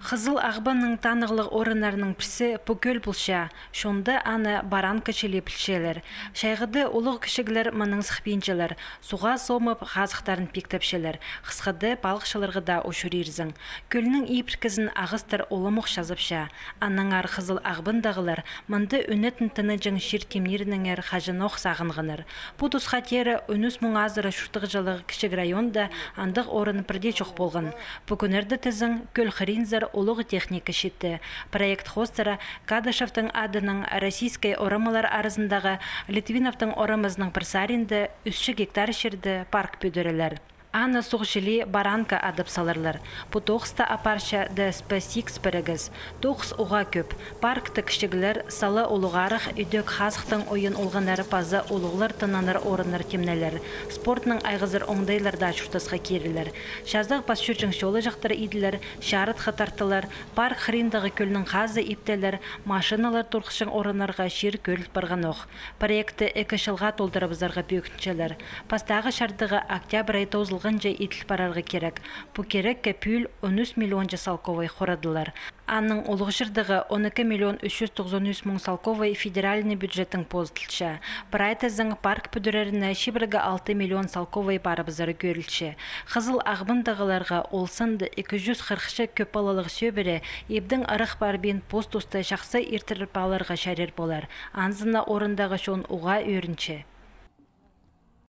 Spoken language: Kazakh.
Қызыл ағбанның танығылық орынарының пірсі пөкөл бұлша, шонда аны баран кішілі пілшелер. Шайғыды олық кішігілер мұның сықпейінчелер, суға сомып ғазықтарын пектепшелер, қысқыды балықшылырғы да ұшырирзің. Көлінің ипіркізін ағыстыр олымық жазыпша. Анның ар қызыл ағбындағылар мұнды үнетін тыны жың шир темнерінің әр қажыноқ сағынғыныр. Бұ тұсқа тері үніс мұңазыры шүртіғ жылығы кішік районда андық орын бірде чоқ болған. Бүкінерді тізің көл хринзар улуғы техника шетті. Проект хостера Кадышевтың адының российскай орамалар арызындағы Литвиновтың орамызның бірсаринді 3 гектар шерді парк бөдірілер. Аны суғшылы баранка адып салырлар. Бұ тоқста апарша ДСП-6 бірігіз. Тоқс уға көп. Паркты кішігілер салы олуғарық үйдек хазықтың ойын олғанары пазы олуғлар тынаныр орыныр темнелер. Спортның айғызыр оңдайларда шүртасқа керілер. Шаздық басшүрчің шолы жақтыр иділер, шарыт хатартылар, парк хриндағы көлінің қазы иптелер, машиналар тұрқышың орынарға шер көл барған оқ. Проекты экішілға толдырыбызарға бөкіншелер. Пастағы шардығы октябрь айты ғынжа етіл барарға керек. Бұ керек кәпіл 13 миллион салковай хорадылар. Анның олық жырдығы 12 миллион 393 мың салковай федеральный бюджеттің позытылша. Бір айтызың парк бүдіреріне шибіргі 6 миллион салковай барыбызары көрілші. Қызыл ағбындағыларға олсынды 240 көп балалық сөбірі ебдің арық барбен пост ұсты шақсы ертіріп аларға шәрер болар. Анзына орындағы шон уға өрінші.